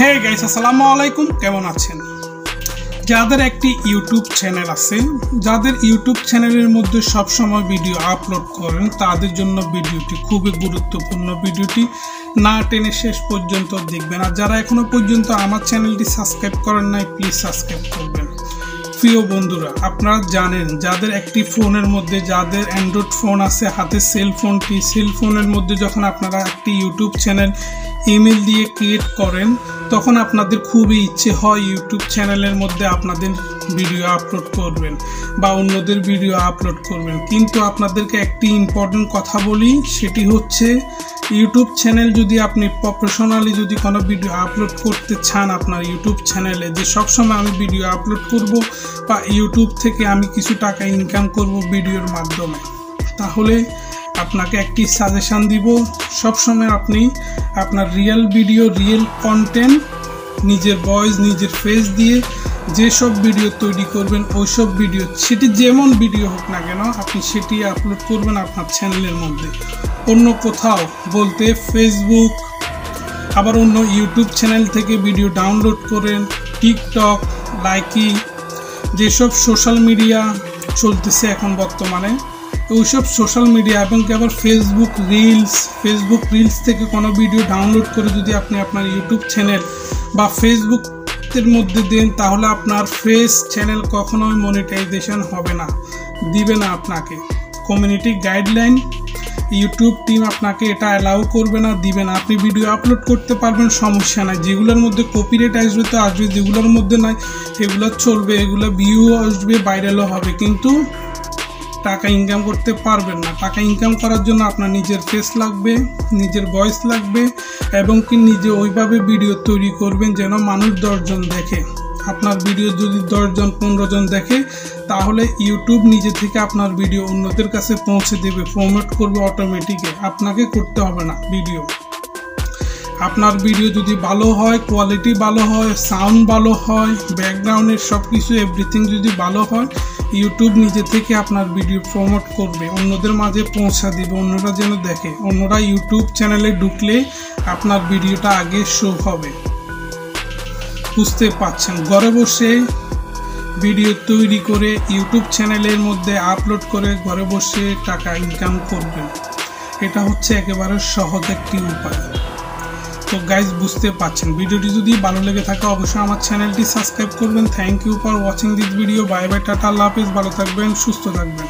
Hey guys, আসসালামু আলাইকুম। কেমন আছেন? যাদের একটি ইউটিউব চ্যানেল আছে, যাদের ইউটিউব চ্যানেলের মধ্যে সব সময় ভিডিও আপলোড করেন, তাদের জন্য ভিডিওটি খুবই গুরুত্বপূর্ণ। ভিডিওটি না টেনে শেষ পর্যন্ত দেখবেন। আর যারা এখনো পর্যন্ত আমার চ্যানেলটি সাবস্ক্রাইব করেন নাই, প্লিজ সাবস্ক্রাইব করবেন। প্রিয় বন্ধুরা, আপনারা জানেন যাদের একটি ফোনের মধ্যে, যাদের অ্যান্ড্রয়েড ফোন আছে হাতে, সেলফোনের মধ্যে যখন আপনারা একটি ইউটিউব চ্যানেল ইমেল দিয়ে ক্রিয়েট করেন, তখন আপনাদের খুবই ইচ্ছে হয় ইউটিউব চ্যানেলের মধ্যে আপনাদের ভিডিও আপলোড করবেন বা অন্যদের ভিডিও আপলোড করবেন। কিন্তু আপনাদেরকে একটি ইম্পর্টেন্ট কথা বলি, সেটি হচ্ছে ইউটিউব চ্যানেল যদি আপনি প্রফেশনালি যদি কোনো ভিডিও আপলোড করতে চান আপনার ইউটিউব চ্যানেলে, যে সবসময় আমি ভিডিও আপলোড করব বা ইউটিউব থেকে আমি কিছু টাকা ইনকাম করব ভিডিওর মাধ্যমে, তাহলে আপনাকে একটি সাজেশান দিব। সবসময় আপনি আপনার রিয়েল ভিডিও, রিয়েল কন্টেন্ট, নিজের ভয়েস, নিজের ফেস দিয়ে যেসব ভিডিও তৈরি করবেন, ওইসব ভিডিও, সেটি যেমন ভিডিও হোক না কেন, আপনি সেটি আপলোড করবেন আপনার চ্যানেলের মধ্যে। অন্য কোথাও বলতে ফেসবুক, আবার অন্য ইউটিউব চ্যানেল থেকে ভিডিও ডাউনলোড করেন, টিকটক, লাইকি, যেসব সোশ্যাল মিডিয়া চলতেছে এখন বর্তমানে, ওইসব সোশ্যাল মিডিয়া এবং কি আবার ফেসবুক রিলস থেকে কোনো ভিডিও ডাউনলোড করে যদি আপনি আপনার ইউটিউব চ্যানেল বা ফেসবুকের মধ্যে দেন, তাহলে আপনার ফেস চ্যানেল কখনোই মনিটাইজেশন হবে না, দিবে না আপনাকে। কমিউনিটি গাইডলাইন, ইউটিউব টিম আপনাকে এটা অ্যালাউ করবে না, দিবে না। আপনি ভিডিও আপলোড করতে পারবেন, সমস্যা নাই। যেগুলোর মধ্যে কপিরাইট আসবে তো আসবে, যেগুলোর মধ্যে নাই এগুলো চলবে, এগুলো ভিউ আসবে, ভাইরালও হবে, কিন্তু টাকা ইনকাম করতে পারবেন না। টাকা ইনকাম করার জন্য আপনার নিজের ফেস লাগবে, নিজের ভয়েস লাগবে, এবং কি নিজে ওইভাবে ভিডিও তৈরি করবেন যেন মানুষ 10 জন দেখে। আপনার ভিডিও যদি 10 জন 15 জন দেখে, তাহলে ইউটিউব নিজে থেকে আপনার ভিডিও অন্যদের কাছে পৌঁছে দেবে, প্রমোট করবে অটোমেটিকে, আপনাকে করতে হবে না ভিডিও। আপনার ভিডিও যদি ভালো হয়, কোয়ালিটি ভালো হয়, সাউন্ড ভালো হয়, ব্যাকগ্রাউন্ডের সব কিছু এভরিথিং যদি ভালো হয়, ইউটিউব নিজে থেকে আপনার ভিডিও প্রমোট করবে, অন্যদের মাঝে পৌঁছা দিবে, অন্যরা যেন দেখে। অন্যরা ইউটিউব চ্যানেলে ঢুকলে আপনার ভিডিওটা আগে শো হবে। বুঝতে পারছেন? ঘরে বসে ভিডিও তৈরি করে ইউটিউব চ্যানেলের মধ্যে আপলোড করে ঘরে বসে টাকা ইনকাম করবেন। এটা হচ্ছে একেবারে সহজ একটি উপায়। তো গাইজ, বুঝতে পারছেন। ভিডিওটি যদি ভালো লেগে থাকে অবশ্যই আমার চ্যানেলটি সাবস্ক্রাইব করবেন। Thank you for watching this video. Bye bye, tata, আল্লাহ হাফেজ। ভালো থাকবেন, সুস্থ থাকবেন।